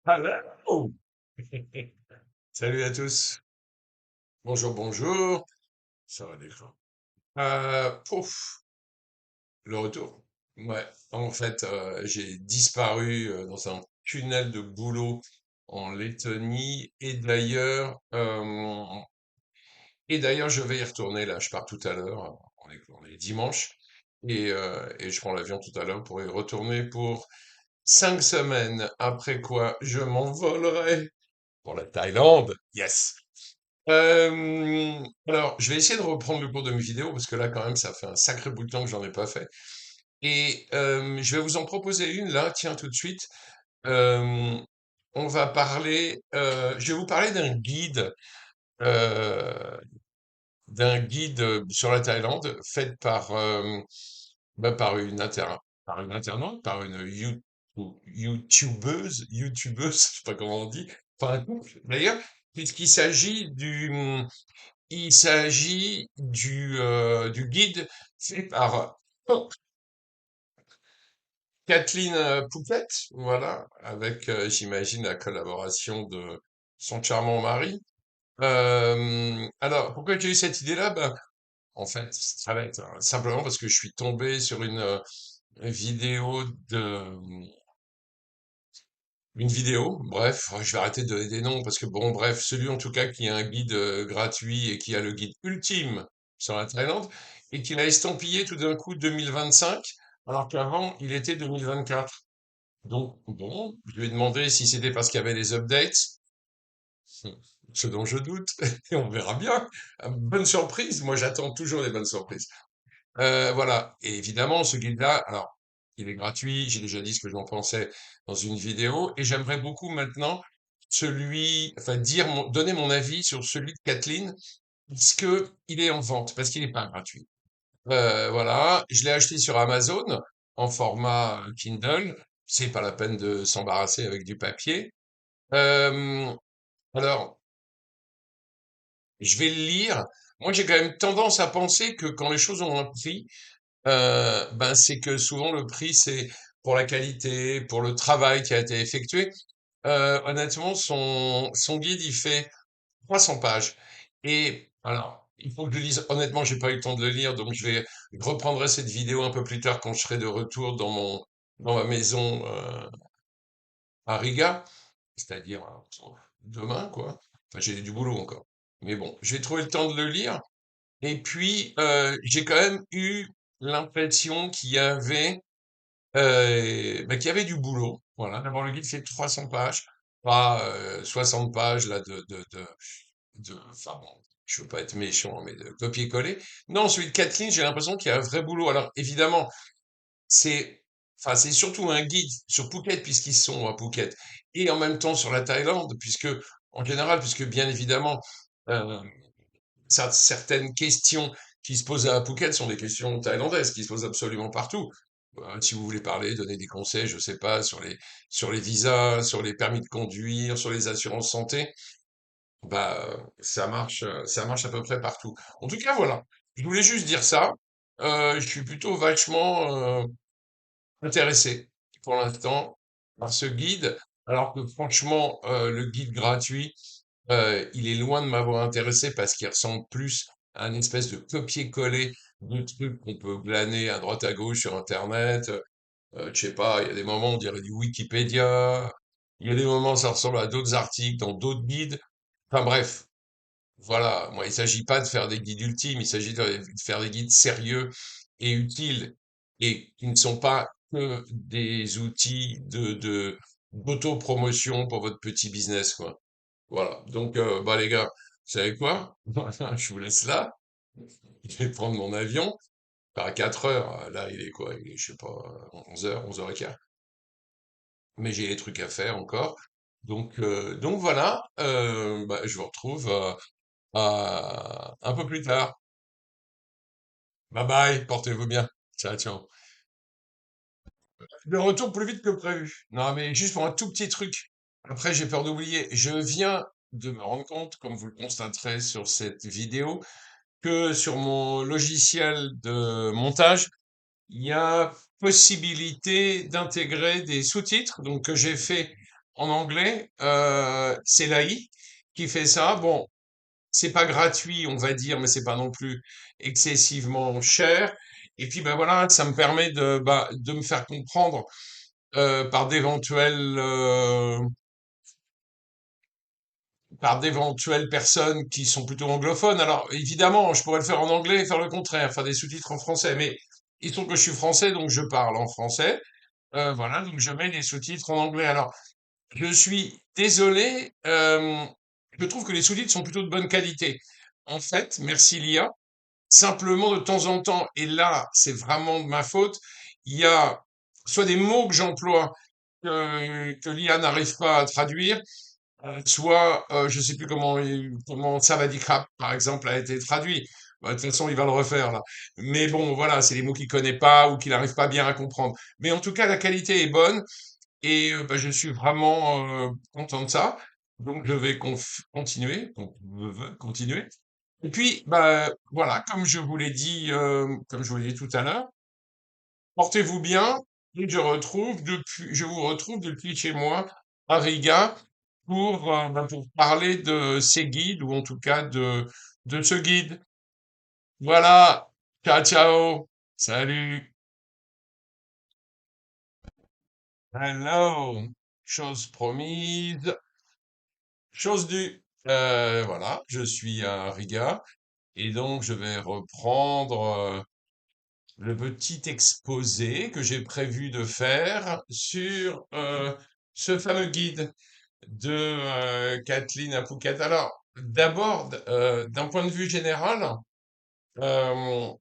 Hello! Salut à tous. Bonjour, bonjour. Ça va l'écran. Pouf, le retour. Ouais, en fait, j'ai disparu dans un tunnel de boulot en Lettonie et d'ailleurs, je vais y retourner là. Je pars tout à l'heure. On est dimanche et je prends l'avion tout à l'heure pour y retourner pour 5 semaines. Après quoi, je m'envolerai pour la Thaïlande. Yes! Alors, je vais essayer de reprendre le cours de mes vidéos parce que là, quand même, ça fait un sacré bout de temps que j'en ai pas fait. Et je vais vous en proposer une là, tiens, tout de suite. Euh, je vais vous parler d'un guide sur la Thaïlande fait par une internaute, par une YouTubeuse, je sais pas comment on dit, enfin un couple d'ailleurs, puisqu'il s'agit du guide fait par Kathleen Poupette, voilà, avec, j'imagine, la collaboration de son charmant mari. Alors, pourquoi j'ai eu cette idée-là? Ben, en fait, ça va être simplement parce que je suis tombé sur vidéo de, une vidéo, bref, je vais arrêter de donner des noms parce que bon, bref, celui en tout cas qui a un guide gratuit et qui a le guide ultime sur la Thaïlande et qui l'a estampillé tout d'un coup 2025 alors qu'avant il était 2024. Donc bon, je lui ai demandé si c'était parce qu'il y avait les updates, ce dont je doute, et on verra bien. Bonne surprise, moi j'attends toujours les bonnes surprises. Voilà. Et évidemment, ce guide-là, alors, il est gratuit. J'ai déjà dit ce que j'en pensais dans une vidéo. Et j'aimerais beaucoup maintenant enfin, donner mon avis sur celui de Kathleen, puisque il est en vente, parce qu'il n'est pas gratuit. Voilà. Je l'ai acheté sur Amazon en format Kindle. C'est pas la peine de s'embarrasser avec du papier. Euh, alors, je vais le lire. Moi, j'ai quand même tendance à penser que quand les choses ont un prix, ben, c'est que souvent le prix, c'est pour la qualité, pour le travail qui a été effectué. Honnêtement, son guide, il fait 300 pages. Et alors, il faut que je le lise. Honnêtement, j'ai pas eu le temps de le lire, donc je reprendrai cette vidéo un peu plus tard quand je serai de retour dans ma maison à Riga, c'est-à-dire demain, quoi. Enfin, j'ai du boulot encore. Mais bon, j'ai trouvé le temps de le lire. Et puis, j'ai quand même eu l'impression qu'il y avait du boulot. Voilà, d'abord le guide fait 300 pages, pas 60 pages là enfin bon, je veux pas être méchant, mais de copier-coller. Non, celui de Kathleen, j'ai l'impression qu'il y a un vrai boulot. Alors évidemment, c'est, enfin c'est surtout un guide sur Phuket puisqu'ils sont à Phuket et en même temps sur la Thaïlande en général, puisque bien évidemment euh, certaines questions qui se posent à Phuket sont des questions thaïlandaises qui se posent absolument partout. Si vous voulez parler, donner des conseils, je sais pas, sur les visas, sur les permis de conduire, sur les assurances santé, bah, ça marche à peu près partout. En tout cas, voilà. Je voulais juste dire ça. Je suis plutôt vachement intéressé pour l'instant par ce guide, alors que franchement, le guide gratuit, il est loin de m'avoir intéressé parce qu'il ressemble plus à un espèce de copier-coller de trucs qu'on peut glaner à droite à gauche sur Internet. Je sais pas, il y a des moments on dirait du Wikipédia, il y a des moments ça ressemble à d'autres articles dans d'autres guides. Enfin bref, voilà. Moi, il s'agit pas de faire des guides ultimes, il s'agit de faire des guides sérieux et utiles et qui ne sont pas que des outils d'auto-promotion pour votre petit business, quoi. Voilà. Donc, bah, les gars, vous savez quoi? Je vous laisse là. Je vais prendre mon avion. Enfin, à 4 heures. Là, il est quoi? Il est, je sais pas, 11 heures, 11h15. Mais j'ai des trucs à faire encore. Donc voilà. Bah, je vous retrouve un peu plus tard. Bye bye. Portez-vous bien. Ciao, ciao. Le retour plus vite que prévu. Non, mais juste pour un tout petit truc. Après, j'ai peur d'oublier. Je viens de me rendre compte, comme vous le constaterez sur cette vidéo, que sur mon logiciel de montage, il y a possibilité d'intégrer des sous-titres, donc que j'ai fait en anglais. C'est l'AI qui fait ça. Bon, c'est pas gratuit, on va dire, mais c'est pas non plus excessivement cher. Et puis, ben voilà, ça me permet de me faire comprendre par d'éventuelles personnes qui sont plutôt anglophones. Alors, évidemment, je pourrais le faire en anglais et faire le contraire, faire des sous-titres en français, mais il se trouve que je suis français, donc je parle en français. Voilà, donc je mets des sous-titres en anglais. Alors, je suis désolé, je trouve que les sous-titres sont plutôt de bonne qualité. En fait, merci l'IA. Simplement, de temps en temps, et là, c'est vraiment de ma faute, il y a soit des mots que j'emploie que l'IA n'arrive pas à traduire, soit, je sais plus comment Savadikap, par exemple, a été traduit. Bah, de toute façon, il va le refaire là. Mais bon, voilà, c'est des mots qu'il connaît pas ou qu'il n'arrive pas bien à comprendre. Mais en tout cas, la qualité est bonne et bah, je suis vraiment content de ça. Donc, je vais continuer. Et puis, bah, voilà, comme je vous l'ai dit tout à l'heure, portez-vous bien et je vous retrouve depuis chez moi à Riga pour parler de ces guides ou en tout cas de ce guide. Voilà. Ciao, ciao. Salut. Hello. Chose promise, chose due. Voilà, je suis à Riga et donc je vais reprendre le petit exposé que j'ai prévu de faire sur ce fameux guide de Kathleen à Phuket. Alors, d'abord, d'un point de vue général, euh,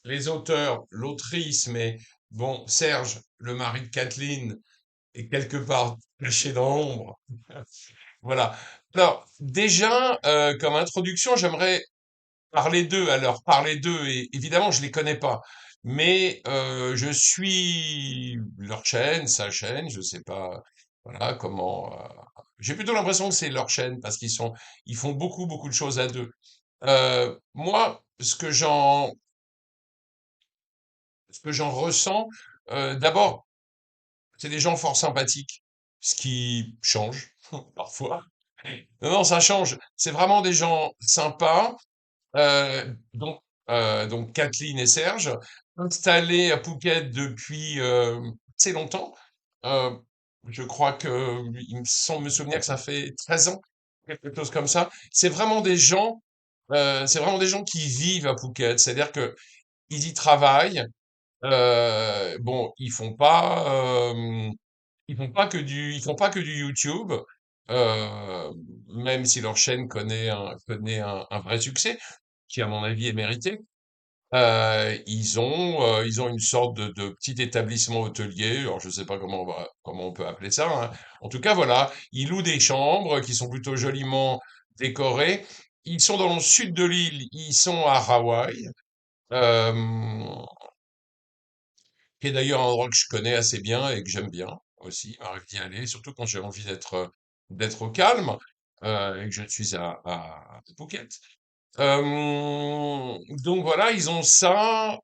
les auteurs, l'autrice, mais bon, Serge, le mari de Kathleen, est quelque part caché dans l'ombre. Voilà. Alors, déjà, comme introduction, j'aimerais parler d'eux, alors parler d'eux, et évidemment, je les connais pas, mais je suis leur chaîne, sa chaîne, je sais pas, voilà comment. J'ai plutôt l'impression que c'est leur chaîne parce ils font beaucoup de choses à deux. Moi, ce que j'en ressens, d'abord, c'est des gens fort sympathiques, ce qui change parfois. Non, non, ça change. C'est vraiment des gens sympas. Donc Kathleen et Serge, installés à Phuket depuis assez longtemps. Euh, je crois que il me semble me souvenir que ça fait 13 ans, quelque chose comme ça. C'est vraiment des gens qui vivent à Phuket. C'est-à-dire que ils y travaillent. Bon, ils font pas que du YouTube. euh, Même si leur chaîne connaît un vrai succès qui, à mon avis, est mérité. Ils ont une sorte de petit établissement hôtelier. Alors, je sais pas comment on peut appeler ça, hein. En tout cas, voilà, ils louent des chambres qui sont plutôt joliment décorées. Ils sont dans le sud de l'île. Ils sont à Hawaï, euh, qui est d'ailleurs un endroit que je connais assez bien et que j'aime bien aussi. Il m'arrive d'y aller, surtout quand j'ai envie d'être au calme et que je suis à Phuket. Donc voilà, ils ont ça.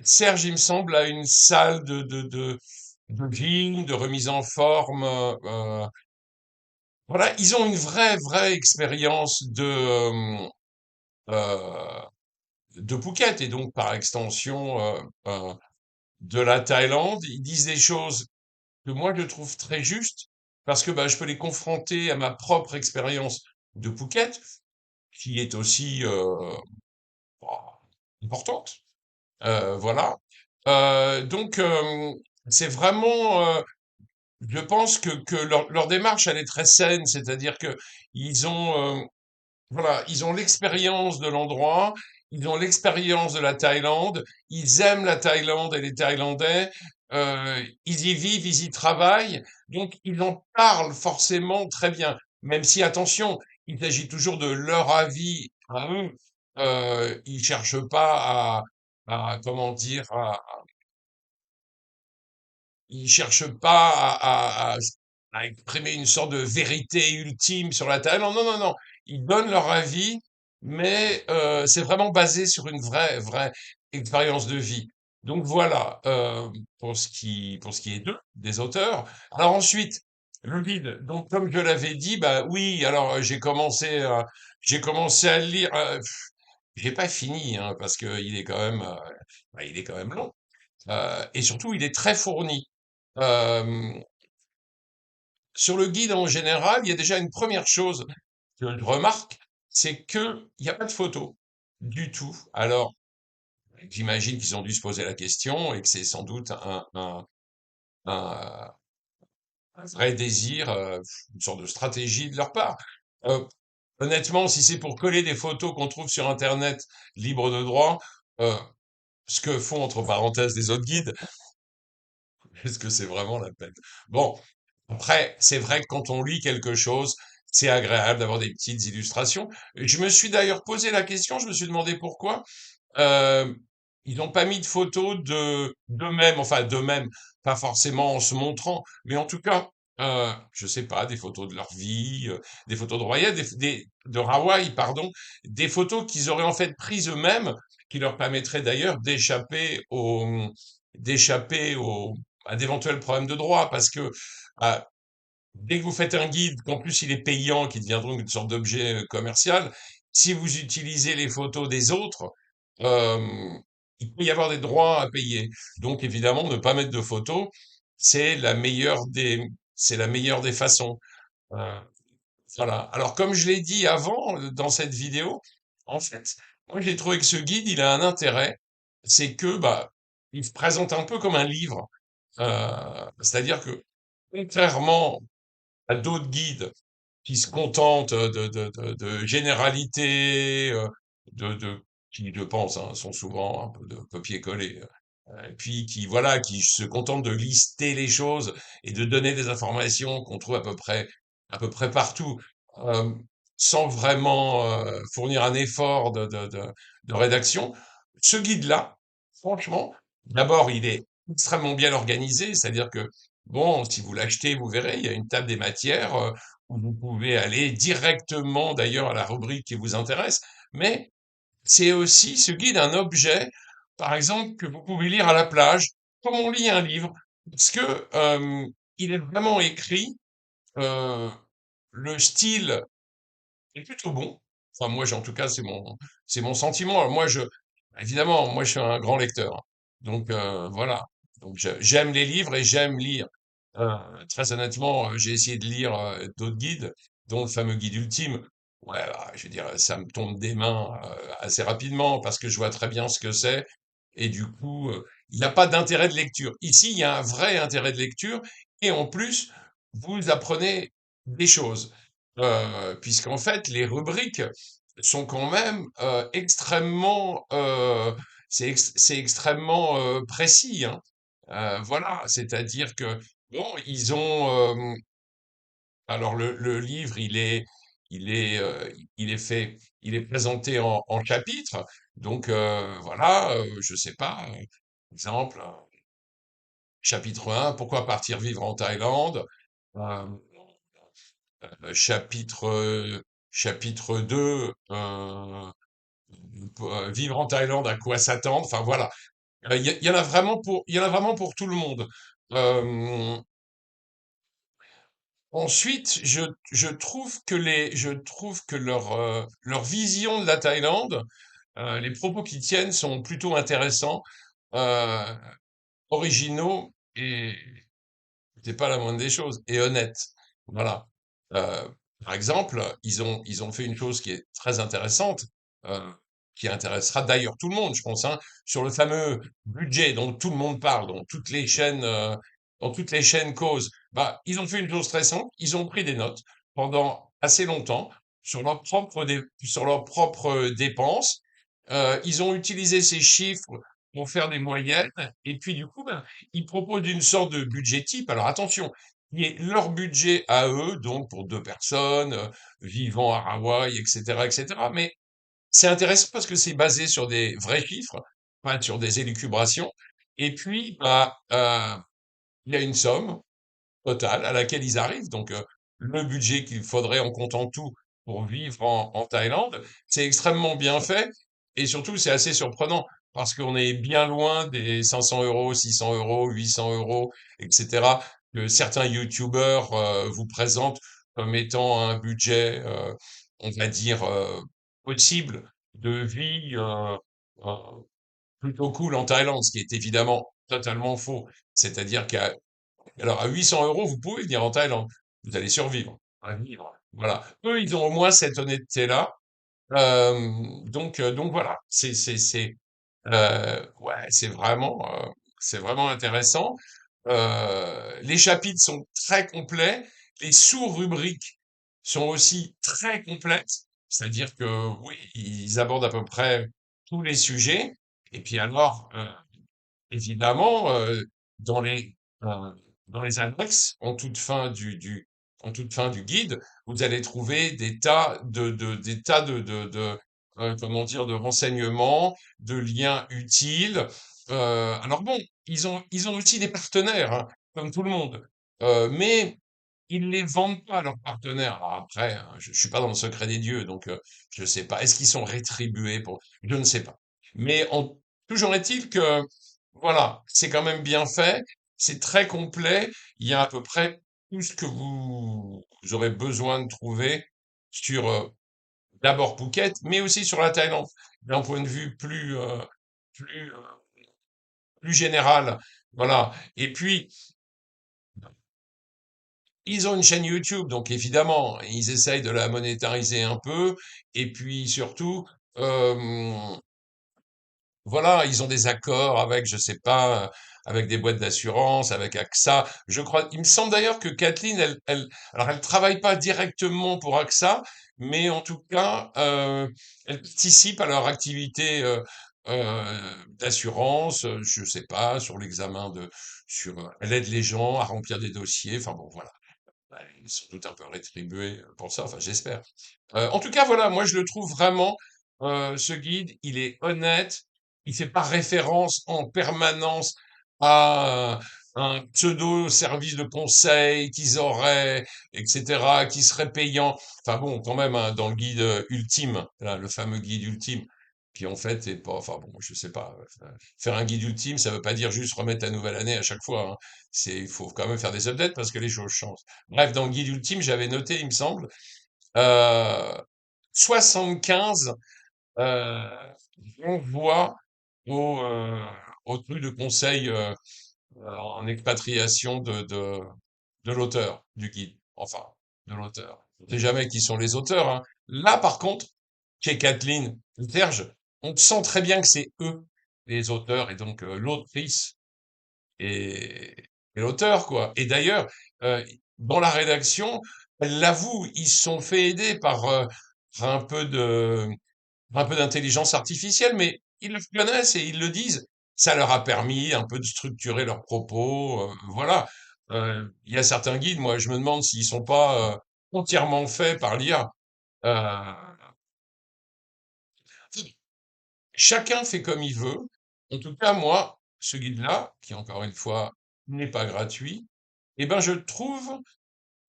Serge, il me semble, a une salle de gym, de remise en forme. Voilà, ils ont une vraie expérience euh, de Phuket et donc par extension de la Thaïlande. Ils disent des choses que moi je trouve très justes parce que bah, je peux les confronter à ma propre expérience de Phuket, qui est aussi bah, importante. Voilà. Donc, c'est vraiment, je pense que leur démarche, elle est très saine, c'est-à-dire que ils ont, voilà, ils ont l'expérience de l'endroit, ils ont l'expérience de la Thaïlande, ils aiment la Thaïlande et les Thaïlandais, ils y vivent, ils y travaillent, donc ils en parlent forcément très bien. Même si, attention, il s'agit toujours de leur avis à eux. Ils cherchent pas comment dire, ils cherchent pas à exprimer une sorte de vérité ultime sur la Thaïlande. Non, non, non. Ils donnent leur avis, mais c'est vraiment basé sur une vraie expérience de vie. Donc voilà, pour ce qui est d'eux, des auteurs. Alors ensuite, le guide. Donc comme je l'avais dit, bah oui. Alors j'ai commencé à le lire. J'ai pas fini, hein, parce que il est quand même, il est quand même long. Et surtout, il est très fourni. Euh, Sur le guide en général, il y a déjà une première chose que je remarque, c'est que il n'y a pas de photos du tout. Alors, j'imagine qu'ils ont dû se poser la question et que c'est sans doute un, un vrai désir, une sorte de stratégie de leur part. Euh, Honnêtement, si c'est pour coller des photos qu'on trouve sur Internet libres de droit, euh, ce que font entre parenthèses les autres guides, est-ce que c'est vraiment la peine? Bon, après, c'est vrai que quand on lit quelque chose, c'est agréable d'avoir des petites illustrations. Je me suis d'ailleurs posé la question, je me suis demandé pourquoi. Euh, Ils n'ont pas mis de photos de d'eux-mêmes, enfin d'eux-mêmes, pas forcément en se montrant, mais en tout cas, je sais pas, des photos de leur vie, des photos de Roya, de Hawaï, pardon, des photos qu'ils auraient en fait prises eux-mêmes, qui leur permettraient d'ailleurs d'échapper à d'éventuels problèmes de droit, parce que ah, dès que vous faites un guide, qu'en plus il est payant, qui devient donc une sorte d'objet commercial, si vous utilisez les photos des autres, euh, il peut y avoir des droits à payer. Donc évidemment, ne pas mettre de photos, c'est la meilleure des façons. Euh, voilà. Alors comme je l'ai dit avant dans cette vidéo, en fait, moi j'ai trouvé que ce guide, il a un intérêt, c'est que bah, il se présente un peu comme un livre. C'est-à-dire que contrairement à d'autres guides qui se contentent de généralités, qui, je pense, hein, sont souvent un peu de copier-coller, et puis qui, voilà, qui se contentent de lister les choses et de donner des informations qu'on trouve à peu près partout, euh, sans vraiment fournir un effort de rédaction. Ce guide-là, franchement, d'abord, il est extrêmement bien organisé, c'est-à-dire que, bon, si vous l'achetez, vous verrez, il y a une table des matières, où vous pouvez aller directement d'ailleurs à la rubrique qui vous intéresse, mais c'est aussi ce guide un objet, par exemple, que vous pouvez lire à la plage, comme on lit un livre, parce que il est vraiment écrit, euh, le style est plutôt bon. Enfin, moi, en tout cas, c'est mon sentiment. Alors, évidemment, moi, je suis un grand lecteur. Donc, voilà. Donc, j'aime les livres et j'aime lire. Très honnêtement, j'ai essayé de lire d'autres guides, dont le fameux guide ultime. Ouais, bah, je veux dire, ça me tombe des mains assez rapidement parce que je vois très bien ce que c'est. Et du coup, il n'y a pas d'intérêt de lecture. Ici, il y a un vrai intérêt de lecture. Et en plus, vous apprenez des choses. Puisqu'en fait, les rubriques sont quand même c'est extrêmement précis, hein. Voilà, c'est-à-dire que bon, alors le livre, il est présenté en chapitres. Donc voilà, je sais pas, exemple, chapitre 1, pourquoi partir vivre en Thaïlande? Euh, chapitre chapitre 2, vivre en Thaïlande, à quoi s'attendre? Enfin voilà, il y en a vraiment il y en a vraiment pour tout le monde. Euh, Ensuite, je trouve que leur vision de la Thaïlande, les propos qu'ils tiennent sont plutôt intéressants, euh, originaux et c'est pas la moindre des choses, et honnêtes. Voilà. Euh, Par exemple, ils ont fait une chose qui est très intéressante, euh, qui intéressera d'ailleurs tout le monde, je pense, hein, sur le fameux budget dont tout le monde parle, dont toutes les chaînes causent. Bah, ils ont fait une chose très simple, ils ont pris des notes pendant assez longtemps sur leurs propres dépenses. Ils ont utilisé ces chiffres pour faire des moyennes, et puis du coup, ben, ils proposent une sorte de budget type. Alors attention, qui est leur budget à eux, donc pour deux personnes, vivant à Hawaï, etc., etc. Mais c'est intéressant parce que c'est basé sur des vrais chiffres, pas sur des élucubrations. Et puis, bah, il y a une somme totale à laquelle ils arrivent. Donc, le budget qu'il faudrait en comptant tout pour vivre en Thaïlande, c'est extrêmement bien fait et surtout, c'est assez surprenant parce qu'on est bien loin des 500 euros, 600 euros, 800 euros, etc., que certains YouTubeurs vous présentent comme étant un budget, on va dire, possible de vie euh, plutôt cool en Thaïlande, ce qui est évidemment totalement faux. C'est-à-dire à 800 euros, vous pouvez venir en Thaïlande. Vous allez survivre. À vivre. Voilà. Eux, ils ont au moins cette honnêteté-là. Donc voilà. Ouais, c'est vraiment intéressant. Les chapitres sont très complets. Les sous-rubriques sont aussi très complètes. C'est-à-dire que, oui, ils abordent à peu près tous les sujets. Et puis alors, évidemment, dans les, euh, dans les annexes, en toute fin du guide, vous allez trouver des tas comment dire, de renseignements, de liens utiles. Alors bon, ils ont aussi des partenaires, hein, comme tout le monde. Mais ils les vendent pas, leurs partenaires. Alors après, hein, je suis pas dans le secret des dieux, donc je sais pas. Est-ce qu'ils sont rétribués pour... Je ne sais pas. Mais toujours est-il que voilà, c'est quand même bien fait, c'est très complet, il y a à peu près tout ce que vous aurez besoin de trouver sur d'abord Phuket, mais aussi sur la Thaïlande, d'un point de vue plus, euh, plus général. Voilà. Et puis, ils ont une chaîne YouTube, donc évidemment, ils essayent de la monétariser un peu. Et puis surtout, euh, voilà, ils ont des accords avec, je sais pas, avec des boîtes d'assurance, avec AXA. Je crois, il me semble d'ailleurs que Kathleen, alors elle travaille pas directement pour AXA, mais en tout cas, elle participe à leur activité d'assurance. Je sais pas, elle aide les gens à remplir des dossiers. Enfin bon, voilà. Ouais, ils sont tout un peu rétribués pour ça. Enfin, j'espère. En tout cas, voilà, moi je le trouve vraiment, ce guide, il est honnête, il fait pas référence en permanence à un pseudo service de conseil qu'ils auraient, etc., qui serait payant. Enfin bon, quand même, hein, dans le guide ultime, là, le fameux guide ultime, qui en fait est pas, enfin bon, je sais pas, faire un guide ultime, ça veut pas dire juste remettre la nouvelle année à chaque fois, hein. Il faut quand même faire des updates parce que les choses changent. Bref, dans le guide ultime, j'avais noté, il me semble, euh, 75 euh, renvois au, euh, au truc de conseil en expatriation de l'auteur du guide. Enfin, de l'auteur. On ne sait jamais qui sont les auteurs, hein. Là, par contre, chez Kathleen et Serge, on sent très bien que c'est eux les auteurs et donc l'autrice et, et l'auteur, quoi. Et d'ailleurs, euh, dans la rédaction, elle l'avoue, ils se sont fait aider par un peu d'intelligence artificielle, mais ils le connaissent et ils le disent. Ça leur a permis un peu de structurer leurs propos, voilà. Il y a certains guides, moi, je me demande s'ils sont pas entièrement faits par l'IA. Euh, Chacun fait comme il veut. En tout cas, moi, ce guide-là, qui encore une fois n'est pas gratuit, eh ben, je trouve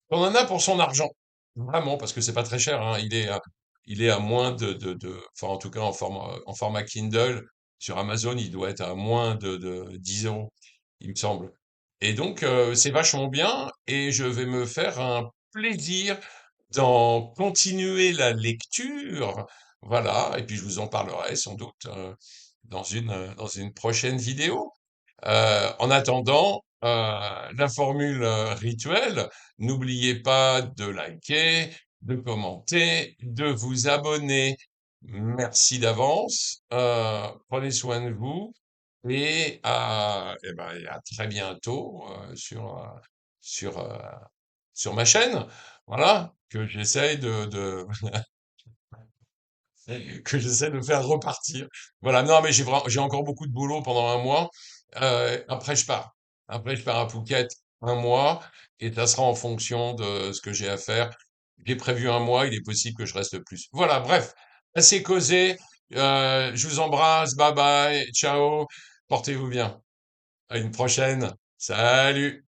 qu'on en a pour son argent. Vraiment, parce que c'est pas très cher, hein. Il est à moins enfin, en tout cas, en format Kindle, sur Amazon, il doit être à moins de 10 euros, il me semble. Et donc, c'est vachement bien, et je vais me faire un plaisir d'en continuer la lecture. Voilà, et puis je vous en parlerai sans doute dans une prochaine vidéo. En attendant, la formule rituelle, n'oubliez pas de liker, de commenter, de vous abonner. Merci d'avance. Prenez soin de vous et à très bientôt sur, euh, sur ma chaîne. Voilà, que j'essaie de faire repartir. Voilà, non, mais j'ai encore beaucoup de boulot pendant un mois. Après, je pars. Après, je pars à Phuket un mois et ça sera en fonction de ce que j'ai à faire. J'ai prévu un mois, il est possible que je reste plus. Voilà, bref, assez causé. Je vous embrasse, bye bye, ciao, portez-vous bien. À une prochaine. Salut!